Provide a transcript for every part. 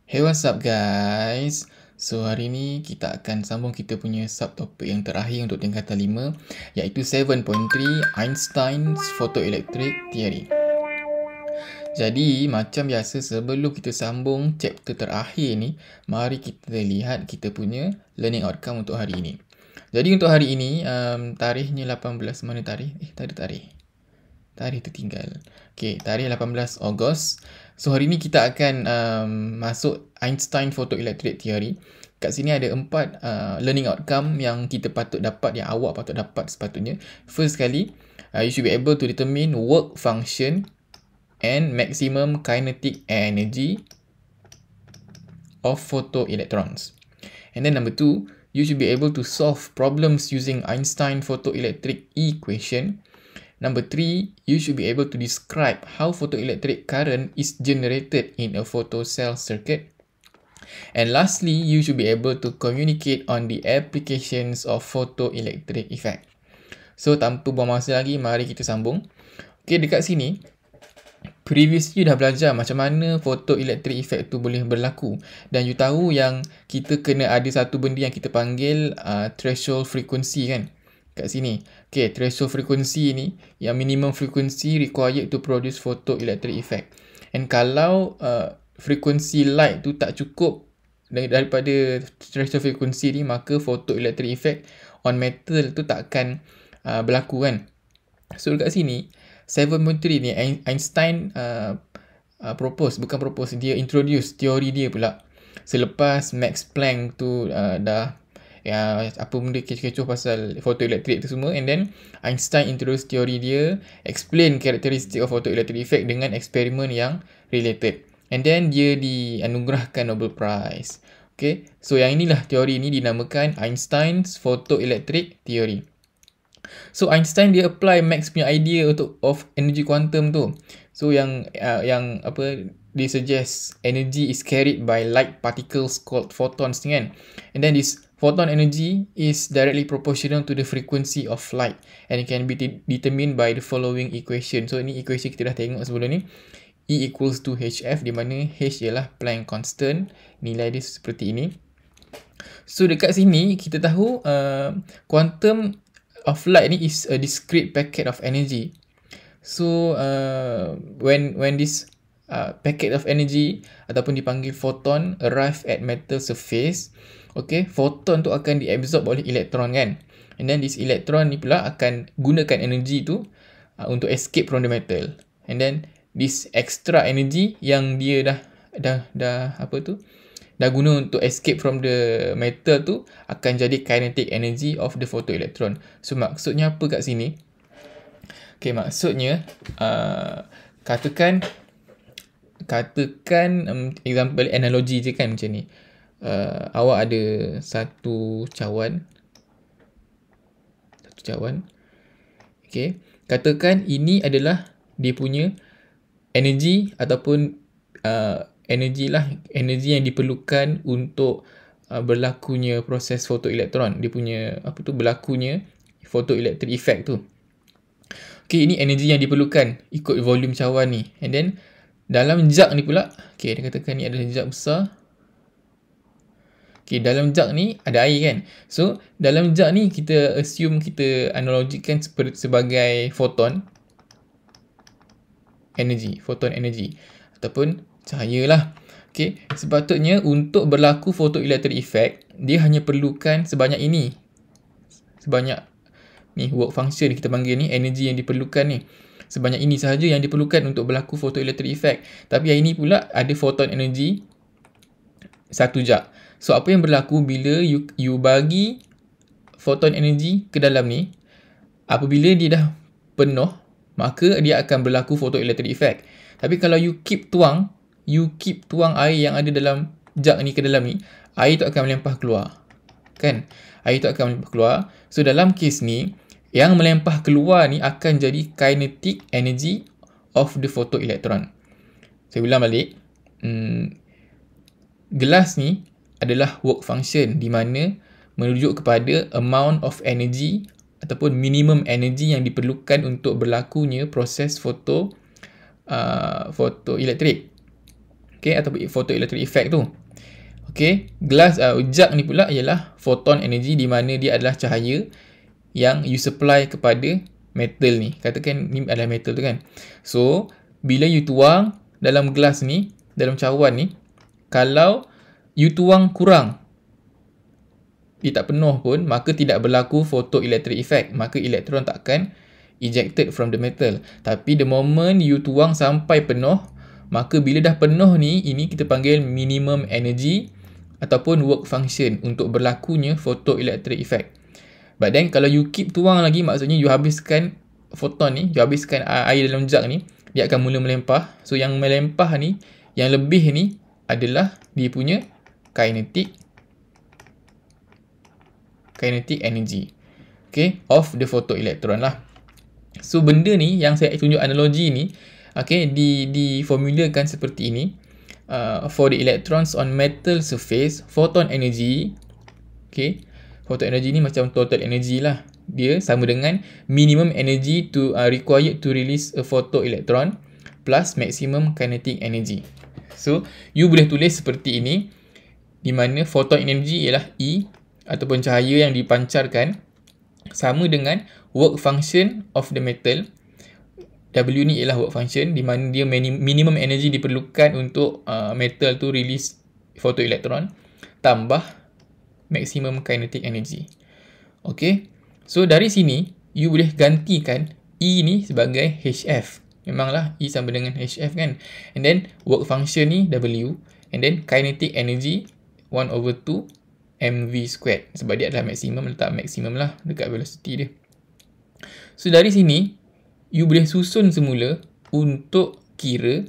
Hey, what's up guys? So hari ni kita akan sambung kita punya subtopik yang terakhir untuk tingkatan 5, iaitu 7.3 Einstein's Photoelectric Theory. Jadi macam biasa, sebelum kita sambung chapter terakhir ni, mari kita lihat kita punya learning outcome untuk hari ini. Jadi untuk hari ini, tarikhnya 18, mana tarikh? Tak ada tarikh. Tarikh tertinggal. Okay, tarikh 18 Ogos. So hari ni kita akan masuk Einstein Photoelectric Theory. Kat sini ada 4 learning outcome yang kita patut dapat, yang awak patut dapat sepatutnya. First sekali, you should be able to determine work function and maximum kinetic energy of photoelectrons. And then number 2, you should be able to solve problems using Einstein photoelectric equation. Number 3, you should be able to describe how photoelectric current is generated in a photocell circuit. And lastly, you should be able to communicate on the applications of photoelectric effect. So, tanpa buang masa lagi, mari kita sambung. Okay, dekat sini, previously you dah belajar macam mana photoelectric effect tu boleh berlaku. Dan you tahu yang kita kena ada satu benda yang kita panggil threshold frequency kan? Kat sini. Okay, threshold frequency ni yang minimum frequency required to produce photoelectric effect. And kalau frequency light tu tak cukup daripada threshold frequency ni, maka photoelectric effect on metal tu tak akan berlaku kan. So dekat sini 7.3 ni Einstein dia introduce teori dia pula selepas Max Planck tu dah apa benda kecoh-kecoh pasal photoelectric tu semua, and then Einstein introduce teori dia, explain characteristic of photoelectric effect dengan eksperimen yang related, and then dia dianugerahkan Nobel Prize. Okay, so yang inilah teori ini dinamakan Einstein's photoelectric theory. So Einstein dia apply Max punya idea of energy quantum tu. So yang apa dia suggest energy is carried by light particles called photons ni kan. And then this photon energy is directly proportional to the frequency of light, and it can be determined by the following equation. So ini equation kita dah tengok sebelum ni. E equals to hf, di mana h ialah Planck constant, nilai dia seperti ini. So dekat sini kita tahu quantum of light ni is a discrete packet of energy. So when this packet of energy ataupun dipanggil photon arrive at metal surface, okay, photon tu akan diabsorb oleh elektron kan, and then this electron ni pula akan gunakan energy tu untuk escape from the metal, and then this extra energy yang dia dah guna untuk escape from the metal tu akan jadi kinetic energy of the photoelectron. So maksudnya apa kat sini? Okay, maksudnya katakan example analogi je kan macam ni. Awak ada satu cawan. Okay, katakan ini adalah dia punya energy ataupun energy yang diperlukan untuk berlakunya proses photoelektron, dia punya berlakunya photoelectric effect tu. Okay, ini energy yang diperlukan ikut volume cawan ni, and then dalam jug ni pula, okay, dia katakan ni adalah jug besar. Okay, dalam jug ni ada air kan. So dalam jug ni kita assume, kita analogikan sebagai photon energy ataupun cahaya lah. Okay, sepatutnya untuk berlaku photoelectric effect, dia hanya perlukan sebanyak ini. Sebanyak ni work function kita panggil ni, energy yang diperlukan ni. Sebanyak ini sahaja yang diperlukan untuk berlaku photoelectric effect. Tapi yang ini pula ada photon energy satu jug. So apa yang berlaku bila you bagi photon energy ke dalam ni, apabila dia dah penuh, maka dia akan berlaku photoelectric effect. Tapi kalau you keep tuang air yang ada dalam jug ni ke dalam ni, air tu akan melempah keluar. Kan? Air tu akan melempah keluar. So dalam kes ni, yang melempah keluar ni akan jadi kinetic energy of the photoelectron. Saya ulang balik. Gelas ni adalah work function, di mana merujuk kepada amount of energy ataupun minimum energy yang diperlukan untuk berlakunya proses photoelectric. Okay, ataupun photoelectric effect tu. Okay, jak ni pula ialah photon energy, di mana dia adalah cahaya yang you supply kepada metal ni. Katakan ni adalah metal tu kan. So, bila you tuang dalam gelas ni, dalam cawan ni, kalau you tuang kurang, dia tak penuh pun, maka tidak berlaku photoelectric effect. Maka elektron tak akan ejected from the metal. Tapi the moment you tuang sampai penuh, maka bila dah penuh ni, ini kita panggil minimum energy ataupun work function untuk berlakunya photoelectric effect. But then kalau you keep tuang lagi, maksudnya you habiskan photon ni, you habiskan air dalam jak ni, dia akan mula melempah. So yang melempah ni, yang lebih ni adalah dia punya kinetic energy, okay, of the photoelectron lah. So benda ni yang saya tunjuk analogi ni, okay, diformulakan seperti ini. For the electrons on metal surface, photon energy, okay, photon energy ni macam total energy lah. Dia sama dengan minimum energy required to release a photoelectron plus maximum kinetic energy. So you boleh tulis seperti ini, di mana photon energy ialah E ataupun cahaya yang dipancarkan sama dengan work function of the metal. W ni ialah work function, di mana dia minimum energy diperlukan untuk metal tu release photoelectron, tambah maximum kinetic energy. Okay, so dari sini you boleh gantikan E ni sebagai HF. Memanglah E sama dengan HF kan. And then work function ni W, and then kinetic energy 1/2 mv squared. Sebab dia adalah maksimum, letak maksimum lah dekat velocity dia. So dari sini you boleh susun semula untuk kira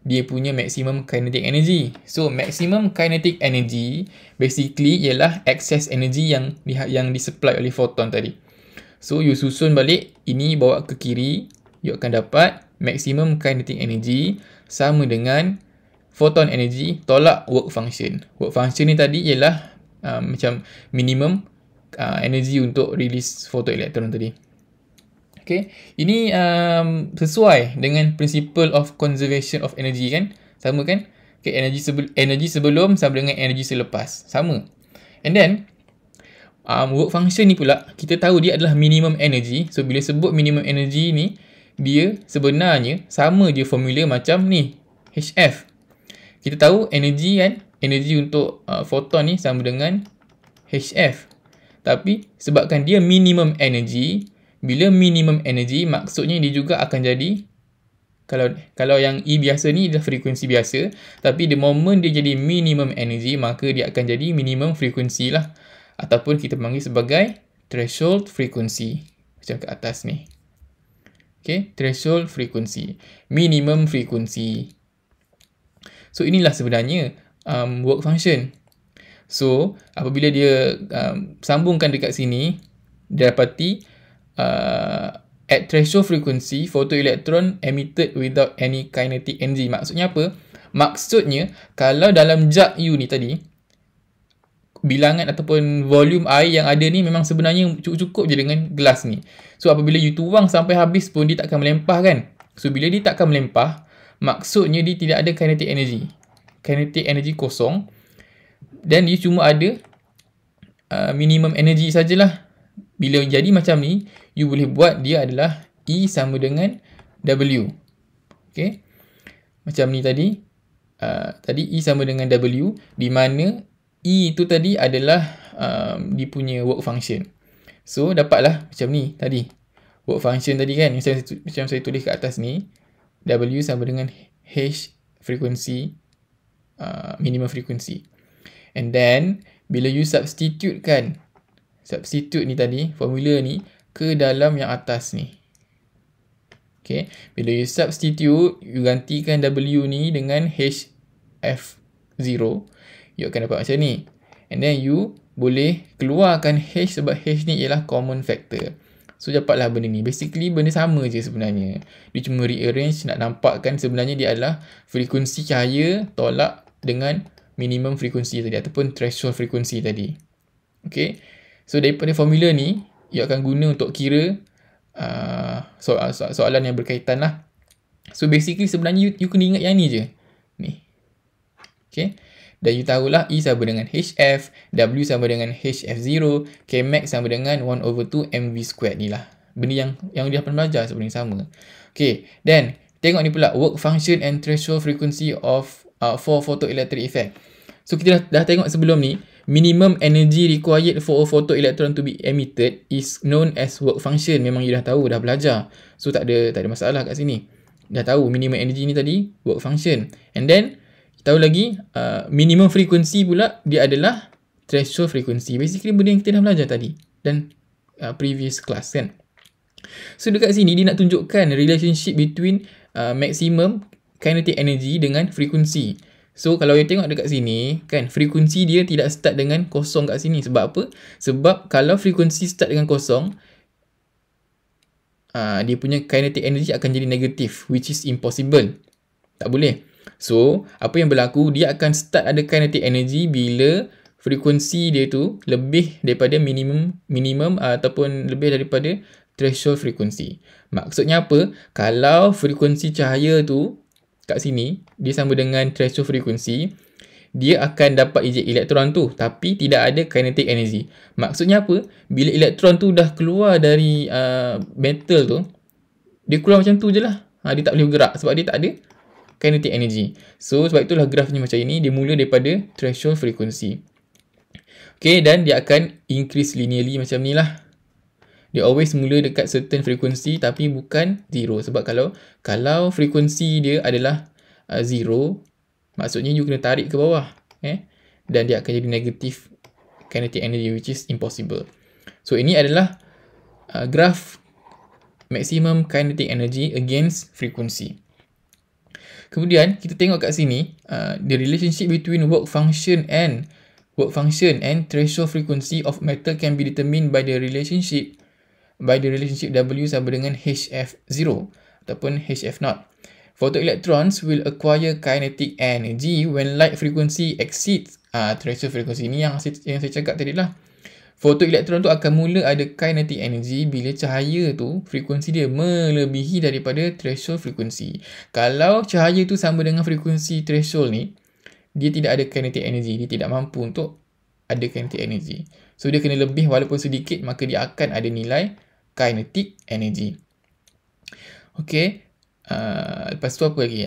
dia punya maximum kinetic energy. So maximum kinetic energy basically ialah excess energy yang disupply oleh photon tadi. So you susun balik, ini bawa ke kiri, you akan dapat maximum kinetic energy sama dengan photon energy tolak work function. Work function ni tadi ialah macam minimum energy untuk release photoelectron tadi. Okay, ini sesuai dengan principle of conservation of energy kan? Sama kan? Okay, energy sebelum sama dengan energy selepas. Sama. And then, work function ni pula, kita tahu dia adalah minimum energy. So, bila sebut minimum energy ni, dia sebenarnya sama je formula macam ni, HF. Kita tahu energy kan? Energy untuk photon ni sama dengan HF. Tapi, sebabkan dia minimum energy, bila minimum energy, maksudnya dia juga akan jadi, kalau yang E biasa ni adalah frekuensi biasa, tapi the moment dia jadi minimum energy, maka dia akan jadi minimum frekuensi lah. Ataupun kita panggil sebagai threshold frequency. Macam ke atas ni. Okay, threshold frequency. Minimum frequency. So inilah sebenarnya work function. So apabila dia sambungkan dekat sini, dia dapati at threshold frequency, photoelectron emitted without any kinetic energy. Maksudnya apa? Maksudnya, kalau dalam jak you ni tadi, bilangan ataupun volume air yang ada ni memang sebenarnya cukup je dengan gelas ni. So, apabila you tuang sampai habis pun, dia tak akan melempah kan? So, bila dia tak akan melempah, maksudnya dia tidak ada kinetic energy. Kinetic energy kosong. Dan dia cuma ada minimum energy sajalah. Bila jadi macam ni, you boleh buat dia adalah E sama dengan W. Okay. Macam ni tadi. Tadi E sama dengan W, di mana E itu tadi adalah dia punya work function. So, dapatlah macam ni tadi. Work function tadi kan, macam saya tulis kat atas ni. W sama dengan H frequency, minimum frequency. And then, bila you substitute ni tadi, formula ni, ke dalam yang atas ni. Okay. Bila you substitute, you gantikan W ni dengan HF0, you akan dapat macam ni. And then you boleh keluarkan H sebab H ni ialah common factor. So, dapatlah benda ni. Basically, benda sama je sebenarnya. Dia cuma rearrange nak nampakkan sebenarnya dia adalah frekuensi cahaya tolak dengan minimum frekuensi tadi ataupun threshold frekuensi tadi. Okay. So, daripada formula ni, you akan guna untuk kira soalan yang berkaitan lah. So, basically sebenarnya you kena ingat yang ni je. Ni. Okay. Dan you tahulah E sama dengan HF, W sama dengan HF0, Kmax sama dengan 1/2 mv². Ni lah benda yang dia pernah belajar sebenarnya sama. Okay, then tengok ni pula, work function and threshold frequency of for photoelectric effect. So kita dah tengok sebelum ni, minimum energy required for a photoelectron to be emitted is known as work function. Memang you dah tahu, dah belajar. So tak ada masalah kat sini. Dah tahu minimum energy ni tadi work function. And then tahu lagi minimum frequency pula dia adalah threshold frequency. Basically benda yang kita dah belajar tadi dan previous class kan. So dekat sini dia nak tunjukkan relationship between maximum kinetic energy dengan frequency. So kalau you tengok dekat sini kan, frekuensi dia tidak start dengan kosong kat sini. Sebab apa? Sebab kalau frekuensi start dengan kosong, dia punya kinetic energy akan jadi negatif, which is impossible. Tak boleh. So apa yang berlaku, dia akan start ada kinetic energy bila frekuensi dia tu lebih daripada minimum ataupun lebih daripada threshold frekuensi. Maksudnya apa? Kalau frekuensi cahaya tu kat sini dia sama dengan threshold frekuensi, dia akan dapat eject elektron tu tapi tidak ada kinetic energy. Maksudnya apa? Bila elektron tu dah keluar dari metal tu, dia keluar macam tu je lah. Dia tak boleh bergerak sebab dia tak ada kinetic energy. So sebab itulah grafnya macam ini. Dia mula daripada threshold frequency. Okay, dan dia akan increase linearly macam ni lah. Dia always mula dekat certain frequency tapi bukan zero. Sebab kalau frekuensi dia adalah zero, maksudnya you kena tarik ke bawah. Dan dia akan jadi negative kinetic energy, which is impossible. So ini adalah graph maximum kinetic energy against frequency. Kemudian kita tengok kat sini, the relationship between work function and threshold frequency of metal can be determined by the relationship W sama dengan HF0 ataupun HF0. Photoelectrons will acquire kinetic energy when light frequency exceeds threshold frequency. Ini yang saya cakap tadi lah. Photoelektron tu akan mula ada kinetic energy bila cahaya tu frekuensi dia melebihi daripada threshold frekuensi. Kalau cahaya tu sama dengan frekuensi threshold ni, dia tidak ada kinetic energy, dia tidak mampu untuk ada kinetic energy. So dia kena lebih walaupun sedikit, maka dia akan ada nilai kinetic energy. Okay, lepas tu apa lagi?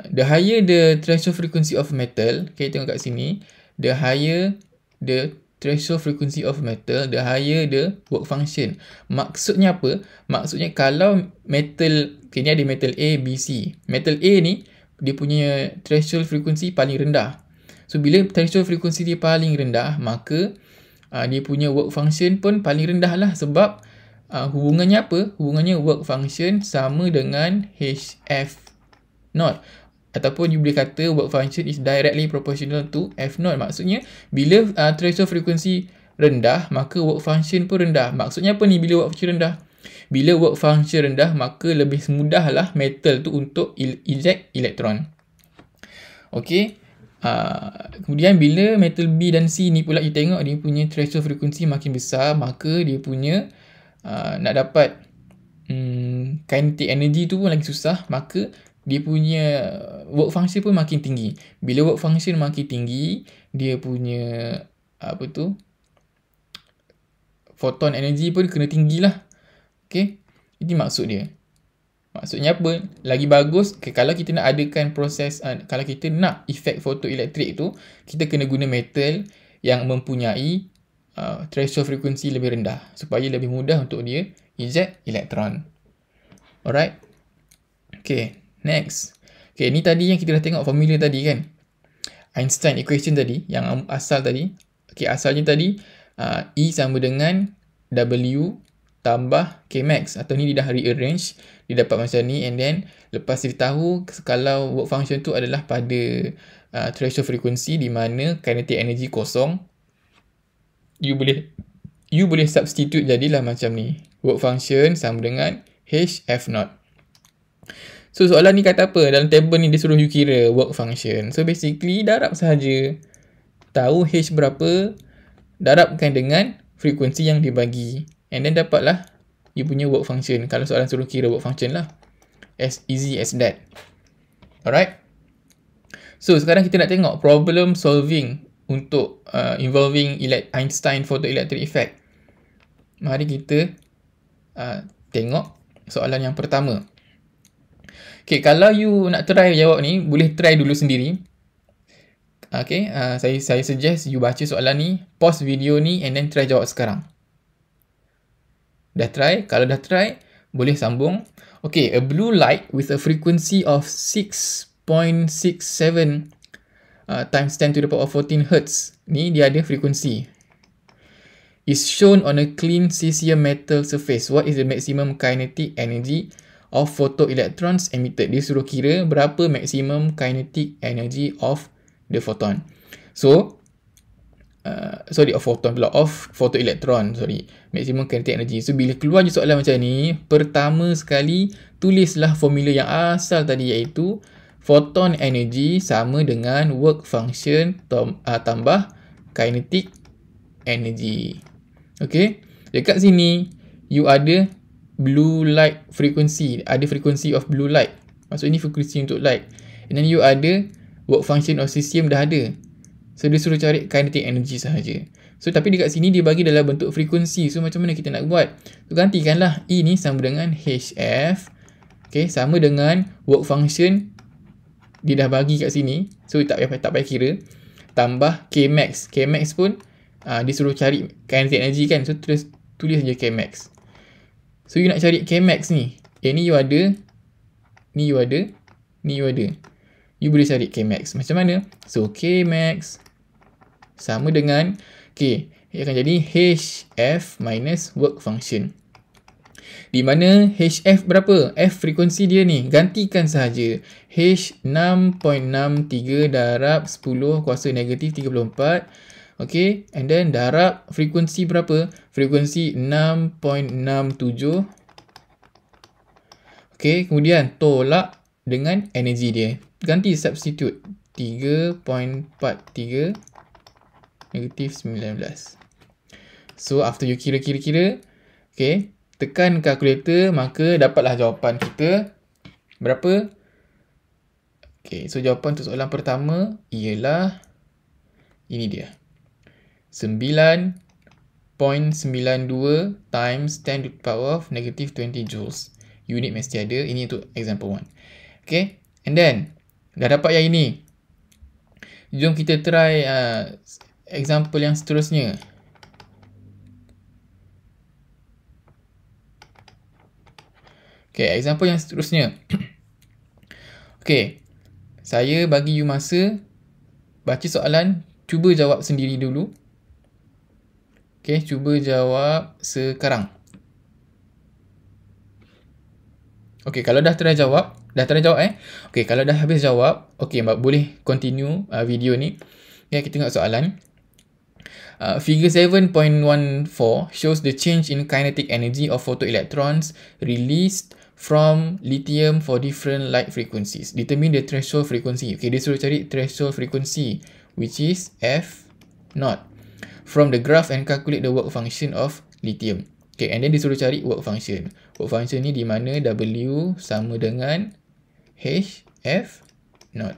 The higher the threshold frequency of metal, okay, tengok kat sini, the higher the threshold frequency of metal, the higher the work function. Maksudnya apa? Maksudnya kalau metal, okay, ni ada metal A, B, C. Metal A ni, dia punya threshold frequency paling rendah. So bila threshold frequency dia paling rendah, maka dia punya work function pun paling rendah lah. Sebab hubungannya apa? Hubungannya work function sama dengan HF0. Ataupun you boleh kata work function is directly proportional to F0. Maksudnya bila threshold frequency rendah, maka work function pun rendah. Maksudnya apa ni bila work function rendah? Bila work function rendah, maka lebih mudahlah metal tu untuk eject elektron. Okey. Kemudian bila metal B dan C ni pula you tengok dia punya threshold frequency makin besar, maka dia punya nak dapat kinetic energy tu pun lagi susah, maka dia punya work function pun makin tinggi. Bila work function makin tinggi, dia punya photon energy pun kena tinggi lah. Okay, ini maksud dia. Maksudnya apa? Lagi bagus, kalau kita nak adakan proses, kalau kita nak efek photoelektrik tu, kita kena guna metal yang mempunyai threshold frequency lebih rendah supaya lebih mudah untuk dia eject elektron. Alright. Okay, next. Okay, ni tadi yang kita dah tengok formula tadi kan. Einstein equation tadi, yang asal tadi. Okay, asalnya tadi E sama dengan W tambah Kmax. Atau ni dia dah rearrange, dia dapat macam ni. And then lepas dia tahu kalau work function tu adalah pada threshold frequency di mana kinetic energy kosong, you boleh substitute jadilah macam ni. Work function sama dengan HF0. So soalan ni kata apa? Dalam table ni dia suruh you kira work function. So basically darab sahaja. Tahu H berapa, darabkan dengan frekuensi yang dibagi. And then dapatlah you punya work function. Kalau soalan suruh kira work function lah. As easy as that. Alright. So sekarang kita nak tengok problem solving untuk involving Einstein photoelectric effect. Mari kita tengok soalan yang pertama. Okay, kalau you nak try jawab ni, boleh try dulu sendiri. Okay, saya suggest you baca soalan ni, pause video ni and then try jawab sekarang. Dah try? Kalau dah try, boleh sambung. Okay, a blue light with a frequency of 6.67 times 10 to the power of 14 Hz. Ni dia ada frekuensi. Is shown on a clean cesium metal surface. What is the maximum kinetic energy of photoelectrons emitted? Dia suruh kira berapa maximum kinetic energy of the photon. So, of photoelectron, maximum kinetic energy. So, bila keluar je soalan macam ni, pertama sekali, tulislah formula yang asal tadi, iaitu photon energy sama dengan work function tambah kinetic energy. Okay, dekat sini, you ada blue light frequency, ada frequency of blue light. Maksud ni frekuensi untuk light. And then you ada work function of cesium dah ada. So, dia suruh cari kinetic energy sahaja. So, tapi dekat sini dia bagi dalam bentuk frekuensi. So, macam mana kita nak buat? So, gantikanlah E ni sama dengan HF. Okay, sama dengan work function. Dia dah bagi kat sini. So, tak payah kira. Tambah Kmax. Kmax pun dia suruh cari kinetic energy kan. So, tulis je Kmax. So, you nak cari Kmax ni. Ni you ada. Ni you ada. Ni you ada. You boleh cari Kmax. Macam mana? So, Kmax sama dengan, okay, ia akan jadi HF minus work function. Di mana HF berapa? F frekuensi dia ni. Gantikan sahaja. H 6.63 darab 10 kuasa negatif 34. Okay, and then darab frekuensi berapa? Frekuensi 6.67. Okay, kemudian tolak dengan energi dia. Ganti substitute 3.43 negatif 19. So, after you kira-kira, okay, tekan kalkulator, maka dapatlah jawapan kita berapa? Okay, so jawapan untuk soalan pertama ialah ini dia. 9.92 times 10 to the power of negative 20 joules. Unit mesti ada. Ini untuk example 1. Okay, and then dah dapat yang ini. Jom kita try example yang seterusnya. Okay, example yang seterusnya. Okay, saya bagi you masa baca soalan, cuba jawab sendiri dulu. Okay, cuba jawab sekarang. Okay, kalau dah try jawab, okay, kalau dah habis jawab, okay, boleh continue video ni. Okay, kita tengok soalan. Figure 7.14 shows the change in kinetic energy of photoelectrons released from lithium for different light frequencies. Determine the threshold frequency. Okay, dia suruh cari threshold frequency, which is F0. From the graph and calculate the work function of lithium. Okay, and then dia suruh cari work function. Work function ni di mana W sama dengan HF0.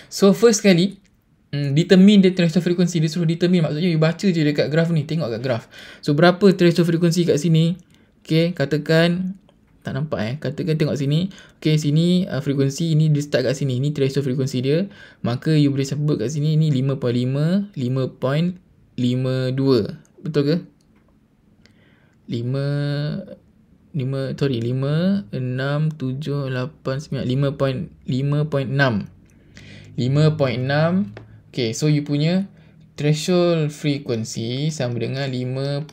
So, first kali, determine the threshold frequency. Dia suruh determine, maksudnya you baca je dekat graph ni. Tengok kat graph. So, berapa threshold frequency kat sini? Okay, katakan, tak nampak katakan tengok sini. Okay, sini frekuensi, ini dia start kat sini. Ini threshold frequency dia. Maka you boleh sebut kat sini, ini 5.5, 5.52. Betul ke? 5, 6, 7, 8, 9, 5.6. 5.6. Okay, so you punya threshold frequency sama dengan 5.6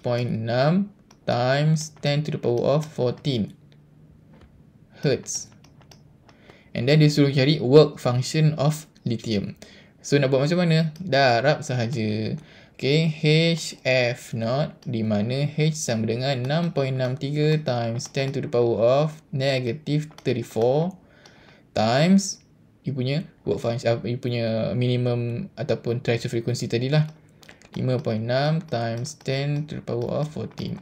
times 10 to the power of 14 Hertz. And then dia suruh cari work function of lithium. So, nak buat macam mana? Darab sahaja. Okay, HF0 di mana H sama dengan 6.63 times 10 to the power of negative 34 times you punya work function, you punya minimum ataupun threshold frequency tadilah. 5.6 times 10 to the power of 14.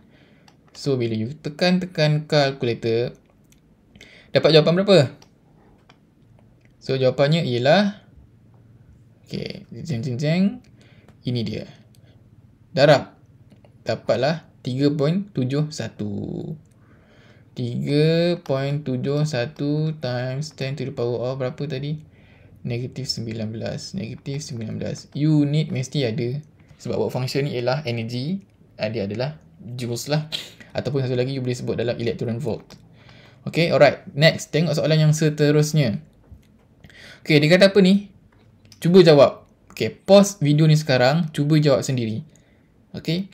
So, bila you tekan kalkulator, dapat jawapan berapa? So, jawapannya ialah Okay, jeng jeng jeng. Ini dia. Darab. Dapatlah 3.71. 3.71 times 10 to the power of berapa tadi? Negatif 19. Negatif 19. Unit mesti ada. Sebab work function ni ialah energy. Dia adalah joules lah. Ataupun satu lagi you boleh sebut dalam electron volt. Okay, alright. Next, tengok soalan yang seterusnya. Okay, dia kata apa ni? Cuba jawab. Okay, pause video ni sekarang. Cuba jawab sendiri. Okay.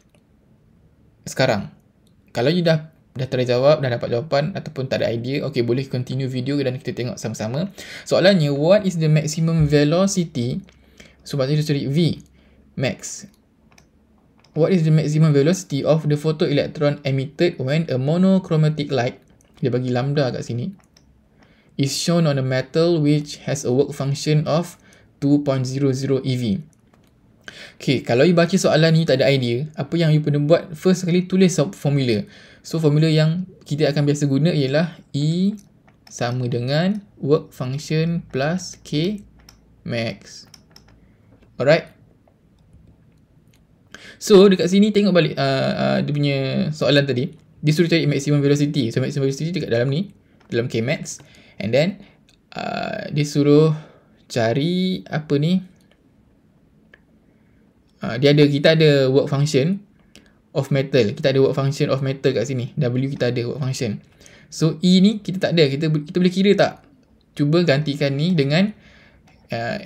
Sekarang. Kalau you dah terjawab, dah dapat jawapan ataupun tak ada idea, okay, boleh continue video dan kita tengok sama-sama. Soalannya, what is the maximum velocity? So, maksudnya cari V. Max. What is the maximum velocity of the photoelectron emitted when a monochromatic light, dia bagi lambda kat sini, is shown on a metal which has a work function of 2.00 eV. Okay, kalau you baca soalan ni tak ada idea, apa yang you perlu buat, first sekali tulis formula. So, formula yang kita akan biasa guna ialah E sama dengan work function plus K max. Alright. So, dekat sini tengok balik dia punya soalan tadi. Dia suruh cari maximum velocity. So, maximum velocity dekat dalam ni, dalam K max. And then, dia suruh cari apa ni? Kita ada work function of metal. Kita ada work function of metal kat sini. W kita ada work function. So, E ni kita tak ada. Kita boleh kira tak? Cuba gantikan ni dengan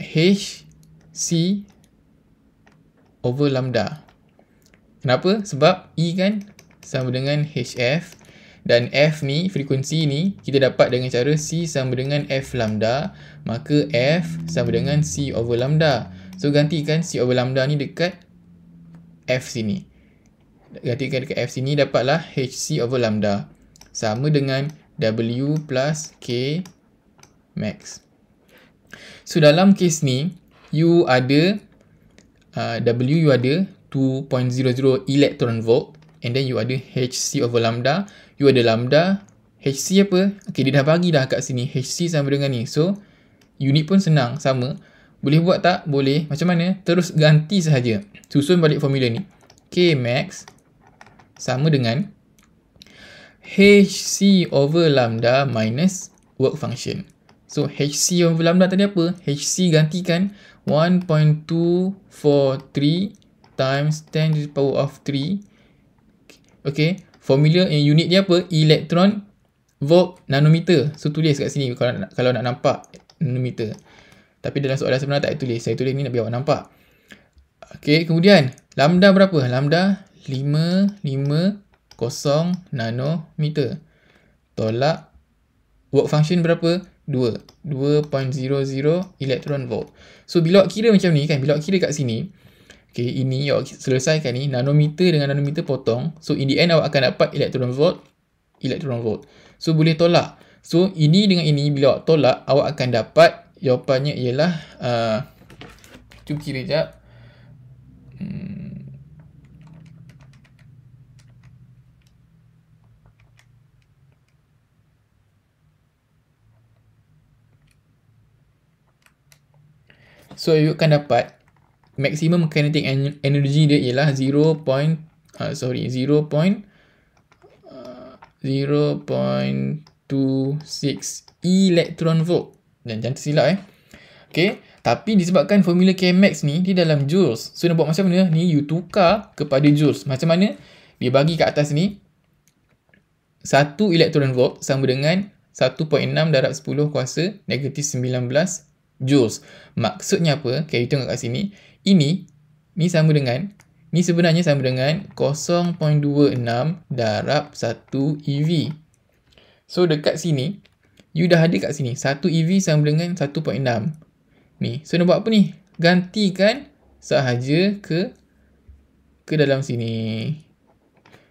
HC over lambda. Kenapa? Sebab E kan sama dengan HF. Dan F ni, frekuensi ni, kita dapat dengan cara C sama dengan F lambda. Maka F sama dengan C over lambda. So, gantikan C over lambda ni dekat F sini. Gantikan dekat F sini, dapatlah HC over lambda. Sama dengan W plus K max. So, dalam kes ni, you ada W you ada 2.00 electron volt. And then you ada HC over lambda. You ada lambda. HC apa? Okay, dia dah bagi dah kat sini. HC sama dengan ni. So, unit pun senang, sama. Boleh buat tak? Boleh. Macam mana? Terus ganti sahaja. Susun balik formula ni. K max sama dengan HC over lambda minus work function. So, HC over lambda tadi apa? HC gantikan 1.243 times 10 to the power of 3. Okay. Formula unit dia apa? Electron volt nanometer. So, tulis kat sini kalau nak nampak nanometer. Tapi dalam soalan sebenarnya tak tulis. Saya tulis ni nak biar awak nampak. Okay, kemudian lambda berapa? Lambda 550 nanometer. Tolak work function berapa? 2.00 electron volt. So, bila awak kira macam ni kan, bila awak kira kat sini, okay, ini awak selesaikan ni, nanometer dengan nanometer potong. So, in the end awak akan dapat electron volt. So, boleh tolak. So, ini dengan ini, bila awak tolak, awak akan dapat jawapannya ialah cuba kira sekejap. So, you akan dapat maximum kinetic energy dia ialah 0.26 electron volt. Dan jangan tersilap Okay. Tapi disebabkan formula Kmax ni dia dalam joules. So, nak buat macam mana? Ni you tukar kepada joules. Macam mana? Dia bagi kat atas ni 1 electron volt sama dengan 1.6 darab 10 kuasa negatif 19 joules. Maksudnya apa? Okay, you tengok kat sini. Ni sama dengan, ni sebenarnya sama dengan 0.26 darab 1 EV. So, dekat sini, you dah ada kat sini. 1 EV sama dengan 1.6. Ni. So, nak buat apa ni? Gantikan sahaja ke dalam sini.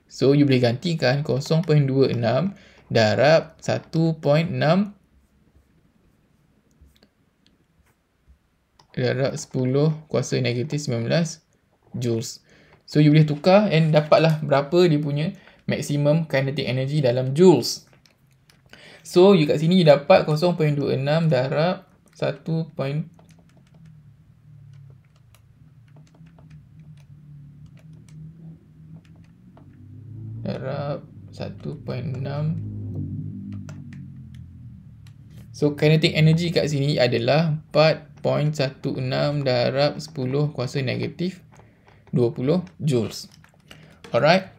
So, you boleh gantikan 0.26 darab 1.6 darab 10 kuasa negatif 19 joules. So, you boleh tukar and dapatlah berapa dia punya maximum kinetic energy dalam joules. So, you kat sini you dapat 0.26 darab 1.6 1.6. So kinetic energy kat sini adalah 4.16 darab 10 kuasa negatif 20 joules. Alright.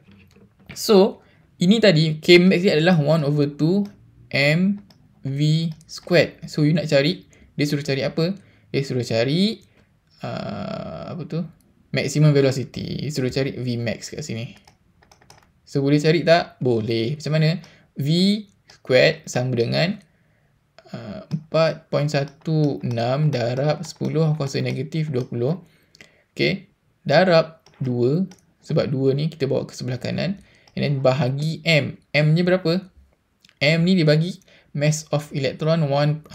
So ini tadi Kmax dia adalah 1/2 mv squared. So you nak cari, dia suruh cari apa? Dia suruh cari apa tu? Maximum velocity. Dia suruh cari Vmax kat sini. So boleh cari tak? Boleh. Macam mana? V squared sama dengan 4.16 darab 10 kuasa negatif 20. Okay. Darab 2. Sebab 2 ni kita bawa ke sebelah kanan. And then bahagi M. M ni berapa? M ni dibagi mass of electron 9.11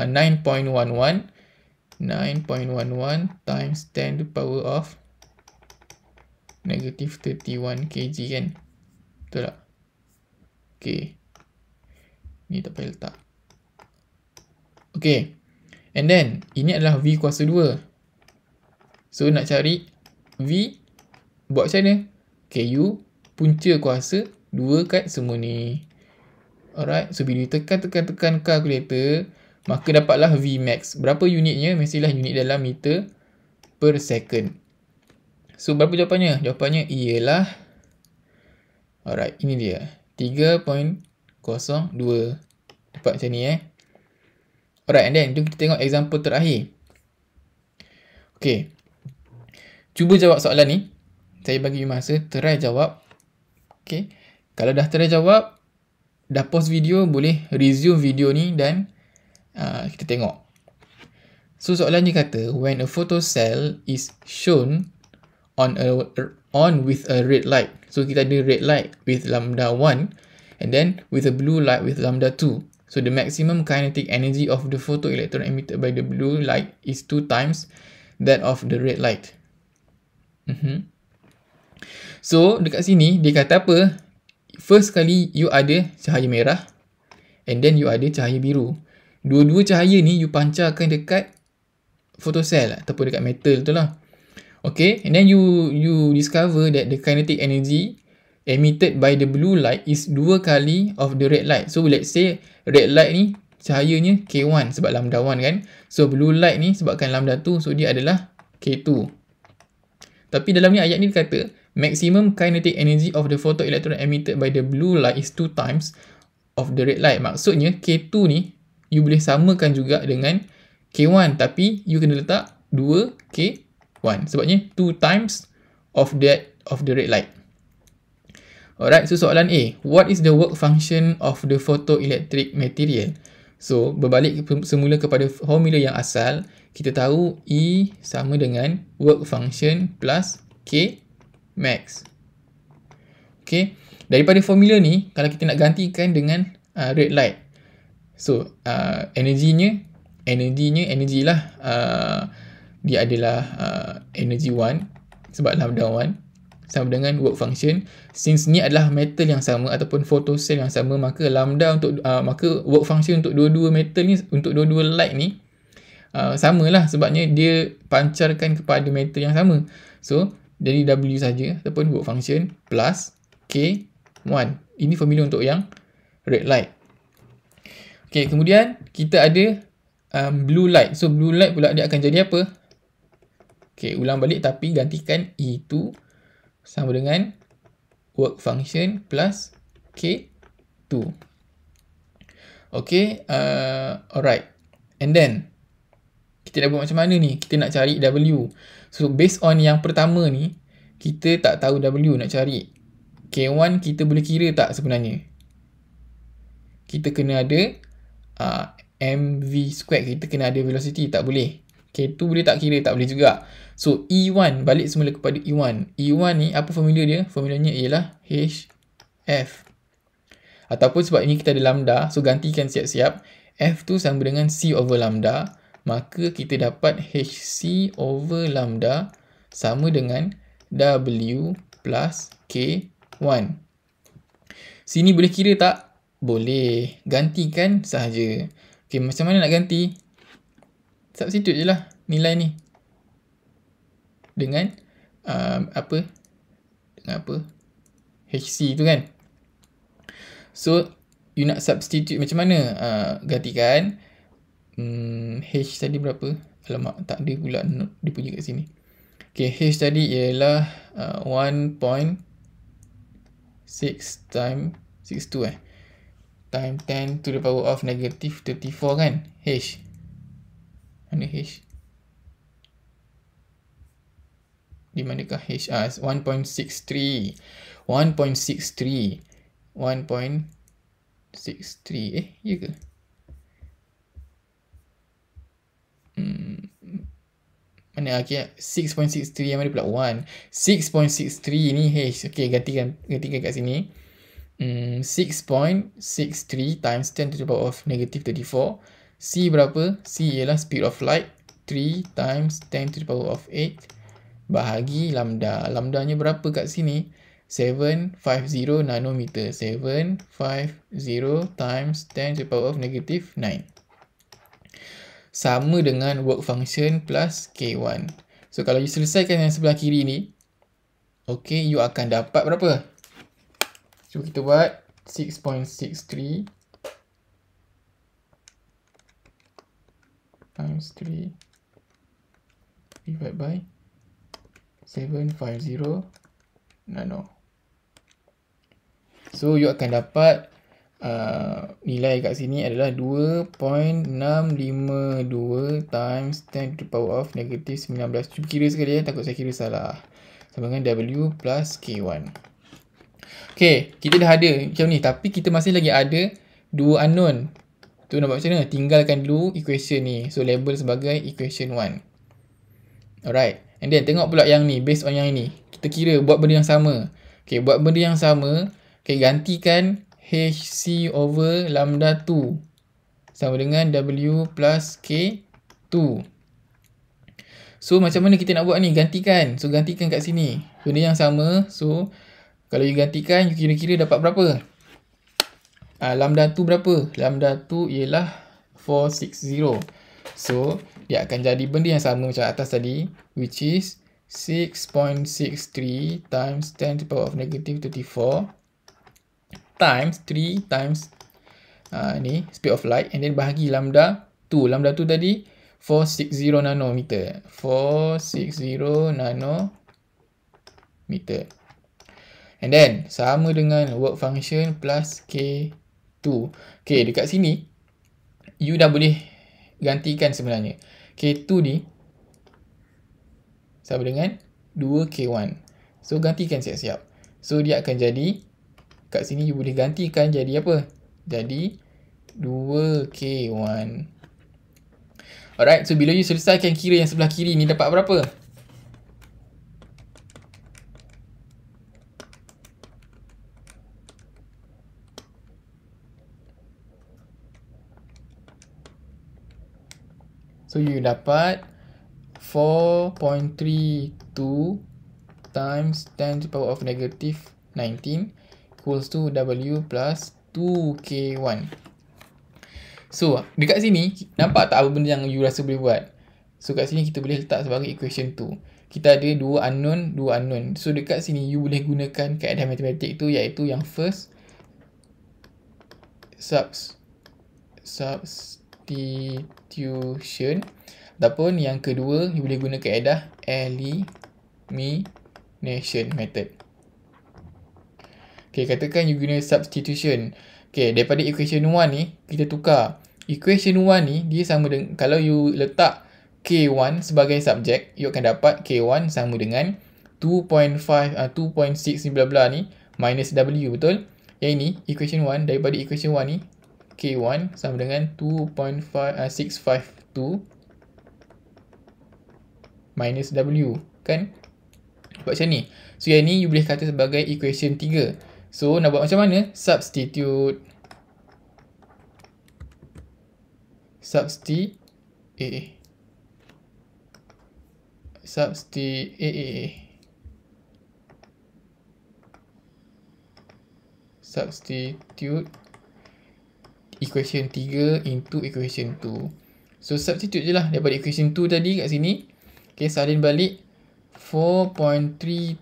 times 10 to the power of negative 31 kg kan? Betul tak? Okay. Ni tak payah letak. Okay. And then, ini adalah V kuasa 2. So, nak cari V, buat macam mana? Okay, U punca kuasa 2 kat semua ni. Alright. So, bila tekan kalkulator, maka dapatlah Vmax. Berapa unitnya? Mestilah unit dalam meter per second. So, berapa jawapannya? Jawapannya ialah, alright, ini dia. 3.02. Dapat macam ni Alright, and then jom kita tengok example terakhir. Okay. Cuba jawab soalan ni. Saya bagi masa, try jawab. Okay. Kalau dah try jawab, dah pause video, boleh resume video ni dan kita tengok. So soalan ni kata, when a photocell is shown on with a red light. So kita ada red light with lambda 1 and then with a blue light with lambda 2. So the maximum kinetic energy of the photoelectron emitted by the blue light is 2 times that of the red light. So dekat sini dia kata apa? First kali you ada cahaya merah and then you ada cahaya biru. Dua-dua cahaya ni you pancarkan dekat photocell ataupun dekat metal tu lah. Okay, and then you discover that the kinetic energy emitted by the blue light is 2 kali of the red light. So let's say red light ni cahayanya K1 sebab lambda 1 kan. So blue light ni sebabkan lambda 2, so dia adalah K2. Tapi dalam ni ayat ni kata maximum kinetic energy of the photoelectron emitted by the blue light is 2 times of the red light. Maksudnya K2 ni you boleh samakan juga dengan K1, tapi you kena letak 2 K1. Sebabnya 2 times of the red light. Alright, so soalan A. What is the work function of the photoelectric material? So, berbalik semula kepada formula yang asal, kita tahu E sama dengan work function plus K max. Okay, daripada formula ni, kalau kita nak gantikan dengan red light. So, energy lah, dia adalah energy 1 sebab lambda 1 sama dengan work function. Since ni adalah metal yang sama ataupun photocell yang sama, maka lambda untuk maka work function untuk dua-dua metal ni, untuk dua-dua light ni samalah sebabnya dia pancarkan kepada metal yang sama. So dari W saja ataupun work function plus K1. Ini formula untuk yang red light. Okay, kemudian kita ada blue light. So blue light pula dia akan jadi apa? Okay, ulang balik tapi gantikan E2 sama dengan work function plus K2. Okay, alright. And then, kita dah buat macam mana ni? Kita nak cari W. So, based on yang pertama ni, kita tak tahu W nak cari. K1 kita boleh kira tak sebenarnya? Kita kena ada mv squared. Kita kena ada velocity. Tak boleh. K2 boleh tak kira? Tak boleh juga. So, E1, balik semula kepada E1. E1 ni, apa formula dia? Formulanya ialah HF. Ataupun sebab ini kita ada lambda, so gantikan siap-siap. F tu sama dengan C over lambda. Maka kita dapat HC over lambda sama dengan W plus K1. Sini boleh kira tak? Boleh. Gantikan sahaja. Okay, macam mana nak ganti? Substitute je lah nilai ni. Dengan apa? Dengan apa? HC tu kan. So you nak substitute macam mana? Gantikan H tadi berapa? Alamak, tak ada pula dia punya kat sini. Okay, H tadi ialah 1.6 times 62 time 10 to the power of negative 34 kan? H. Mana H? Di manakah H? 1.63. 1.63. 1.63. Ya ke? Mana? Okay, 6.63 yang mana pula? 1. 6.63 ni H. Okay, gantikan kat sini. 6.63 times 10 to the power of negative 34. C berapa? C ialah speed of light. 3 times 10 to the power of 8. Bahagi lambda. Lambdanya berapa kat sini? 750 nanometer. 750 times 10 to the power of negative 9. Sama dengan work function plus K1. So kalau you selesaikan yang sebelah kiri ni, okay, you akan dapat berapa? So kita buat 6.63 times 3 divided by 750 nano. So you akan dapat nilai kat sini adalah 2.652 times 10 to the power of negative 19. Cuba kira sekali takut saya kira salah. Sama dengan W plus K1. Okay, kita dah ada macam ni. Tapi kita masih lagi ada dua unknown. Tu nak buat macam mana? Tinggalkan dulu equation ni. So, label sebagai equation 1. Alright. And then, tengok pula yang ni. Based on yang ni. Kita kira buat benda yang sama. Okay, buat benda yang sama. Okay, gantikan HC over lambda 2. Sama dengan W plus K2. So, macam mana kita nak buat ni? Gantikan. So, gantikan kat sini. Benda yang sama. So, kalau you gantikan, you kira-kira dapat berapa? Lambda 2 berapa? Lambda 2 ialah 460. So, dia akan jadi benda yang sama macam atas tadi. Which is 6.63 times 10 to the power of negative 34. Times 3 times ni, speed of light. And then bahagi lambda 2. Lambda 2 tadi 460 nanometer. 460 nanometer. And then, sama dengan work function plus K2. Okay, dekat sini, you dah boleh gantikan sebenarnya. K2 ni, sama dengan 2K1. So, gantikan siap-siap. So, dia akan jadi, kat sini you boleh gantikan jadi apa? Jadi, 2K1. Alright, so bila you selesaikan kira yang sebelah kiri ni, dapat berapa? So, you dapat 4.32 times 10 to the power of negative 19 equals to W plus 2K1. So, dekat sini, nampak tak apa benda yang you rasa boleh buat? So, kat sini kita boleh letak sebagai equation 2. Kita ada dua unknown. So, dekat sini, you boleh gunakan kaedah matematik tu, iaitu yang first, substitution, ataupun yang kedua you boleh guna kaedah elimination method. Okay, katakan you guna substitution. Okay, daripada equation 1 ni kita tukar. Equation 1 ni dia sama dengan, kalau you letak K1 sebagai subjek, you akan dapat K1 sama dengan 2.6 ni bla bla ni minus W, betul? Yang ini equation 1, daripada equation 1 ni K1 sama dengan 2.652 minus W, kan? Buat macam ni. So, yang ni you boleh kata sebagai equation 3. So, nak buat macam mana? Substitute equation 3 into equation 2. So, substitute je lah daripada equation 2 tadi kat sini. Okay, salin balik 4.32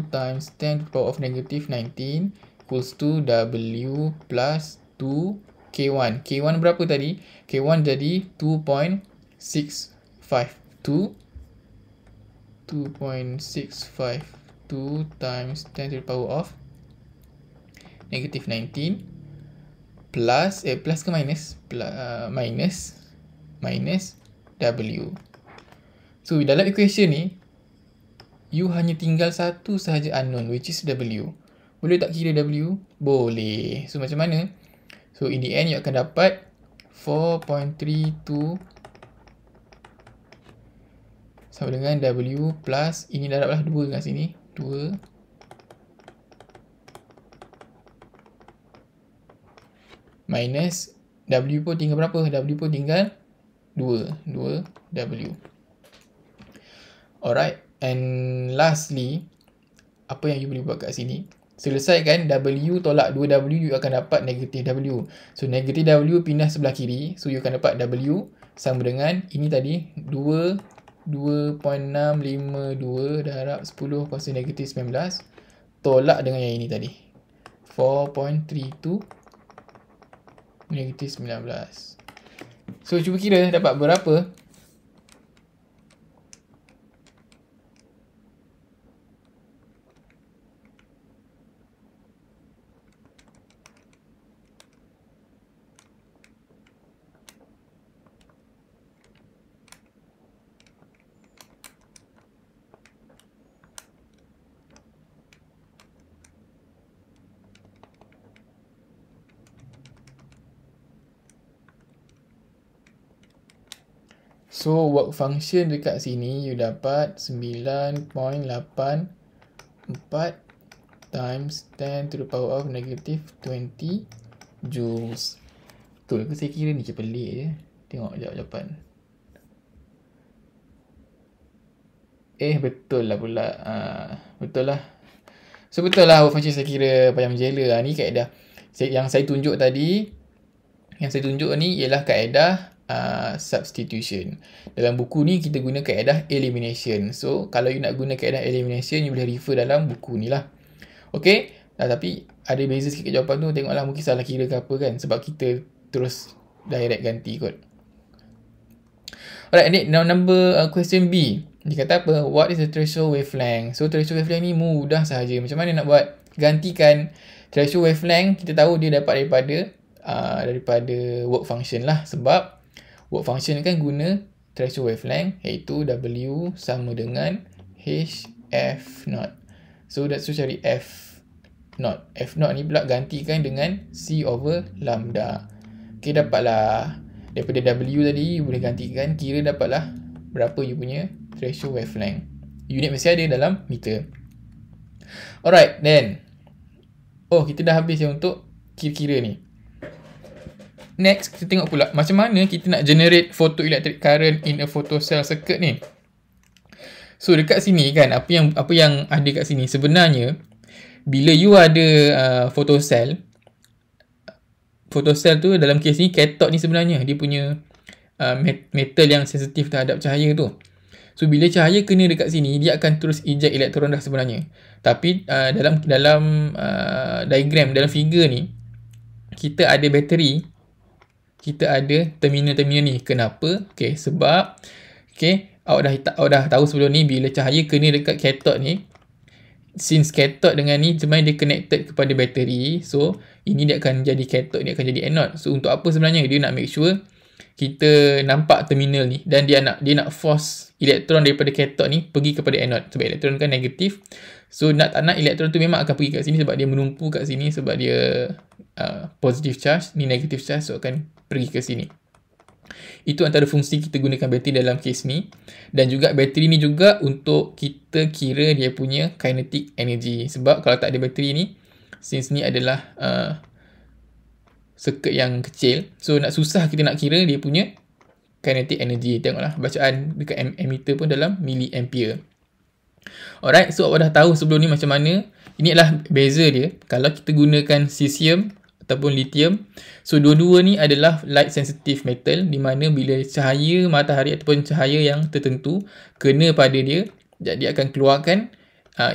times 10 to the power of negative 19 equals to W plus 2 K1. K1 berapa tadi? K1 jadi 2.652 times 10 to the power of negative 19 plus ke minus? Minus W. So dalam equation ni you hanya tinggal satu sahaja unknown, which is W. Boleh tak kira W? Boleh. So macam mana? So in the end you akan dapat 4.32 sama dengan W plus, ini dah dapatlah 2 kat sini, 2 minus W pun tinggal berapa? W pun tinggal 2 W. Alright, and lastly, apa yang you boleh buat kat sini? Selesaikan W tolak 2W, you akan dapat negative W. So negative W pindah sebelah kiri, so you akan dapat W sama dengan ini tadi 2.652 darab 10 kuasa negatif 19 tolak dengan yang ini tadi 4.32 negatif 19. So cuba kira dapat berapa? So work function dekat sini you dapat 9.84 times 10 to the power of negative 20 joules. Betul ke saya kira ni? Macam pelik je. Tengok jawapan. Betul lah pula. Betul lah. So betul lah work function saya kira payah menjela. Ni kaedah yang saya tunjuk tadi. Yang saya tunjuk ni ialah kaedah substitution. Dalam buku ni kita guna kaedah elimination. So kalau you nak guna kaedah elimination, you boleh refer dalam buku ni lah. Okay, tapi ada beza sikit jawapan tu. Tengoklah, mungkin salah kira ke apa kan, sebab kita terus direct ganti kot. Alright, next number question B. Dia kata apa? What is the threshold wavelength? So threshold wavelength ni mudah sahaja. Macam mana nak buat? Gantikan threshold wavelength. Kita tahu dia dapat daripada work function lah. Sebab work function kan guna threshold wavelength, iaitu W sama dengan HF0. So that's to cari F0. F0 ni pula gantikan dengan C over lambda. Okay, dapatlah daripada W tadi boleh gantikan, kira dapatlah berapa you punya threshold wavelength. Unit mesti ada dalam meter. Alright, then kita dah habis yang untuk kira-kira ni. Next, kita tengok pula macam mana kita nak generate photoelectric current in a photocell circuit ni. So dekat sini kan, apa yang ada kat sini sebenarnya, bila you ada photocell tu dalam kes ni, cathode ni sebenarnya dia punya metal yang sensitif terhadap cahaya tu. So bila cahaya kena dekat sini, dia akan terus eject elektron dah sebenarnya. Tapi dalam diagram, dalam figure ni, kita ada bateri, kita ada terminal-terminal ni. Kenapa? Okay, sebab awak dah tahu sebelum ni, bila cahaya kena dekat cathode ni, since cathode dengan ni sebenarnya dia connected kepada bateri, so ini dia akan jadi cathode, dia akan jadi anode. So untuk apa sebenarnya? Dia nak make sure kita nampak terminal ni, dan dia nak force elektron daripada cathode ni pergi kepada anode, sebab elektron kan negatif. So nak tak nak, elektron tu memang akan pergi kat sini sebab dia menumpu kat sini, sebab dia positive charge, ni negative charge, so akan pergi ke sini. Itu antara fungsi kita gunakan bateri dalam kes ni. Dan juga bateri ni juga untuk kita kira dia punya kinetic energy. Sebab kalau tak ada bateri ni, since ni adalah circuit yang kecil, so susah kita nak kira dia punya kinetic energy. Tengoklah bacaan dekat ammeter pun dalam milliampere. Alright, so awak dah tahu sebelum ni macam mana. Ini adalah beza dia kalau kita gunakan cesium ataupun lithium. So dua-dua ni adalah light sensitive metal, di mana bila cahaya matahari ataupun cahaya yang tertentu kena pada dia, dia akan keluarkan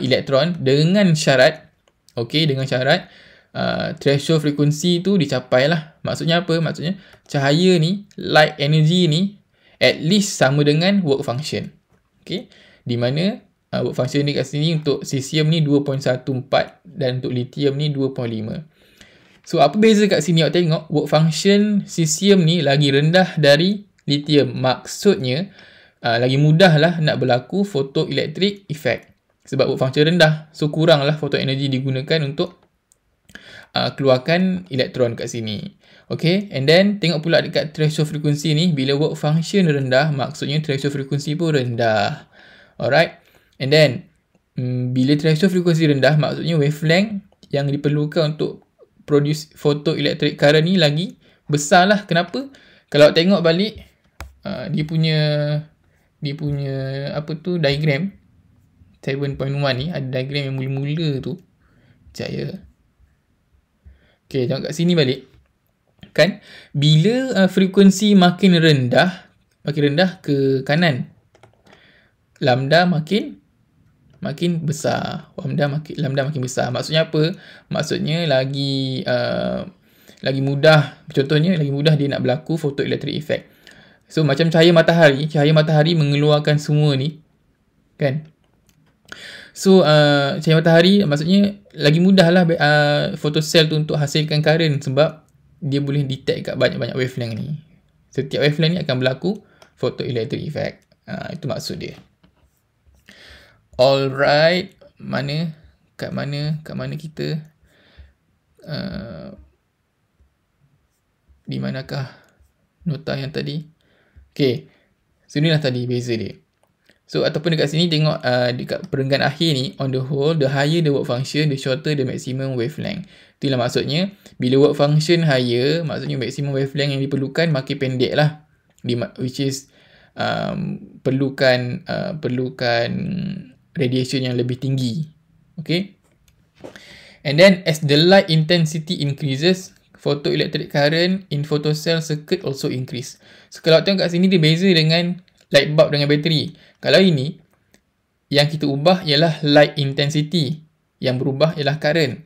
elektron dengan syarat, dengan syarat threshold frekuensi tu dicapai lah. Maksudnya apa? Maksudnya cahaya ni, light energy ni at least sama dengan work function. Okay, di mana work function ni kat sini untuk cesium ni 2.14 dan untuk lithium ni 2.5. So apa beza kat sini? Awak tengok work function cesium ni lagi rendah dari lithium. Maksudnya lagi mudah lah nak berlaku photoelectric effect sebab work function rendah. So kurang lah photo energy digunakan untuk keluarkan elektron kat sini. Okay, and then tengok pula dekat threshold frekuensi ni, bila work function rendah, maksudnya threshold frekuensi pun rendah. Alright, and then bila threshold frekuensi rendah, maksudnya wavelength yang diperlukan untuk produce photoelectric current ni lagi besar lah. Kenapa? Kalau tengok balik dia punya apa tu diagram 7.1 ni, ada diagram yang mula-mula tu. Sekejap ya. Okay, tengok kat sini balik. Kan? Bila frekuensi makin rendah ke kanan, lambda makin besar. Lambda makin besar. Maksudnya apa? Maksudnya lagi mudah, contohnya lagi mudah dia nak berlaku photoelectric effect. So macam cahaya matahari mengeluarkan semua ni, kan? So cahaya matahari maksudnya lagi mudah lah photocell tu untuk hasilkan current sebab dia boleh detect kat banyak-banyak wavelength ni. Setiap wavelength ni akan berlaku photoelectric effect. Itu maksud dia. Alright, kat mana kita di manakah nota yang tadi? Okay, so inilah tadi beza dia. So ataupun dekat sini tengok dekat perenggan akhir ni, on the whole, the higher the work function, the shorter the maximum wavelength. Itulah maksudnya, bila work function higher, maksudnya maximum wavelength yang diperlukan makin pendek lah. Which is perlukan radiation yang lebih tinggi. Okay. And then as the light intensity increases, photoelectric current in photocell circuit also increase. So kalau tengok kat sini dia beza dengan light bulb dengan bateri. Kalau ini, yang kita ubah ialah light intensity. Yang berubah ialah current.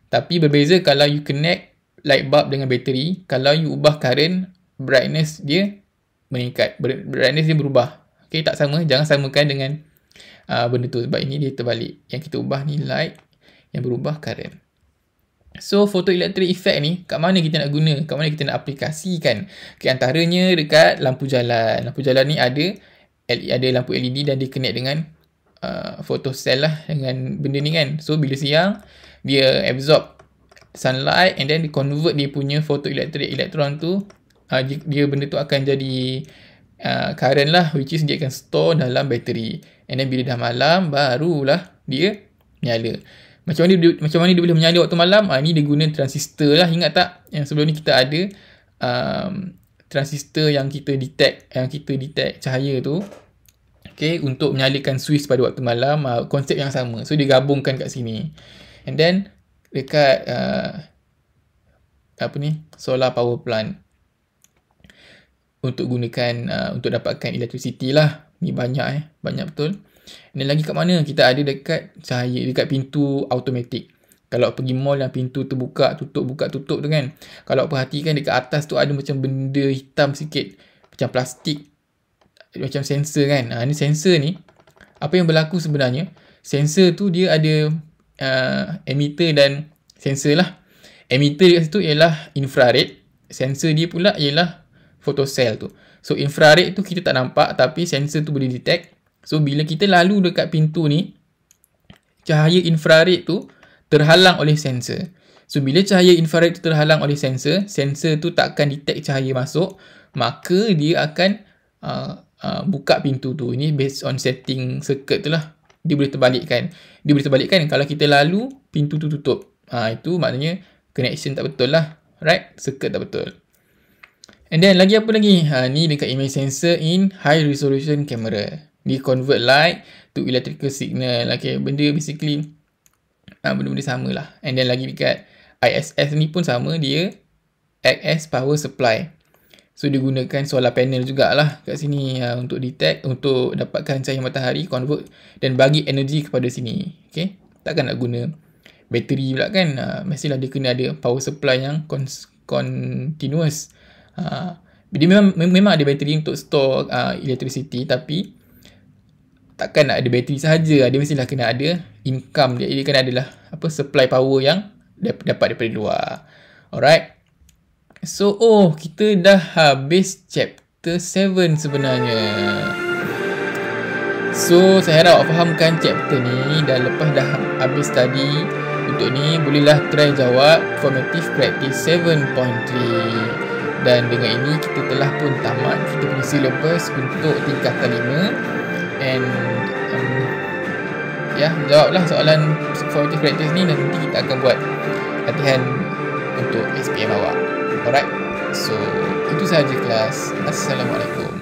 Tapi berbeza kalau you connect light bulb dengan bateri. Kalau you ubah current, brightness dia meningkat. Brightness dia berubah. Okay, tak sama. Jangan samakan dengan benda tu. Sebab ini dia terbalik. Yang kita ubah ni light, yang berubah current. So photoelectric effect ni kat mana kita nak guna? Kat mana kita nak aplikasikan? Okay, antaranya dekat lampu jalan. Lampu jalan ni ada lampu LED dan dia connect dengan photocell lah dengan benda ni kan. So bila siang dia absorb sunlight and then dia convert dia punya photoelectric electron tu, dia benda tu akan jadi current lah, which is dia akan store dalam bateri. And then bila dah malam barulah dia nyala. Macam mana dia boleh menyala waktu malam? Ni dia guna transistor lah. Ingat tak yang sebelum ni kita ada transistor yang kita detect cahaya tu. Okay, untuk menyalakan switch pada waktu malam, konsep yang sama. So dia gabungkan kat sini. And then dekat solar power plant untuk gunakan untuk dapatkan electricity lah. Ni banyak betul. Dan lagi kat mana? Kita ada dekat cahaya, dekat pintu automatik. Kalau pergi mall yang pintu terbuka tutup tu kan. Kalau perhatikan dekat atas tu ada macam benda hitam sikit, macam plastik, macam sensor kan. Ni sensor ni, apa yang berlaku sebenarnya, sensor tu dia ada emitter dan sensor lah. Emitter dekat situ ialah infrared, sensor dia pula ialah photocell tu. So infrared tu kita tak nampak, tapi sensor tu boleh detect. So bila kita lalu dekat pintu ni, cahaya infrared tu terhalang oleh sensor. So bila cahaya infrared tu terhalang oleh sensor, sensor tu takkan detect cahaya masuk, maka dia akan buka pintu tu. Ini based on setting circuit tu lah. Dia boleh terbalikkan kalau kita lalu pintu tu tutup. Itu maknanya connection tak betul lah. Right? Circuit tak betul. And then lagi apa lagi? Ni dekat image sensor in high resolution camera. Dia convert light to electrical signal. Okay, benda basically benda-benda sama lah. And then lagi dekat ISS ni pun sama, dia act as power supply. So dia gunakan solar panel jugalah kat sini untuk detect, untuk dapatkan cahaya matahari, convert dan bagi energi kepada sini. Okay, takkan nak guna bateri pula kan, mestilah dia kena ada power supply yang continuous. Dia memang ada bateri untuk store electricity, tapi takkan nak ada bateri sahaja. Dia mestilah kena ada income dia. Dia kena adalah supply power yang dapat daripada luar. Alright. So, kita dah habis chapter 7 sebenarnya. So, saya harap awak fahamkan chapter ni, dan lepas dah habis tadi untuk ni, bolehlah try jawab formative practice 7.3. Dan dengan ini, kita telah pun tamat kita punya syllabus untuk tingkatan 5. And jawablah soalan formative practice ni, dan nanti kita akan buat latihan untuk SPM awak. Alright. So, itu sahaja kelas. Assalamualaikum.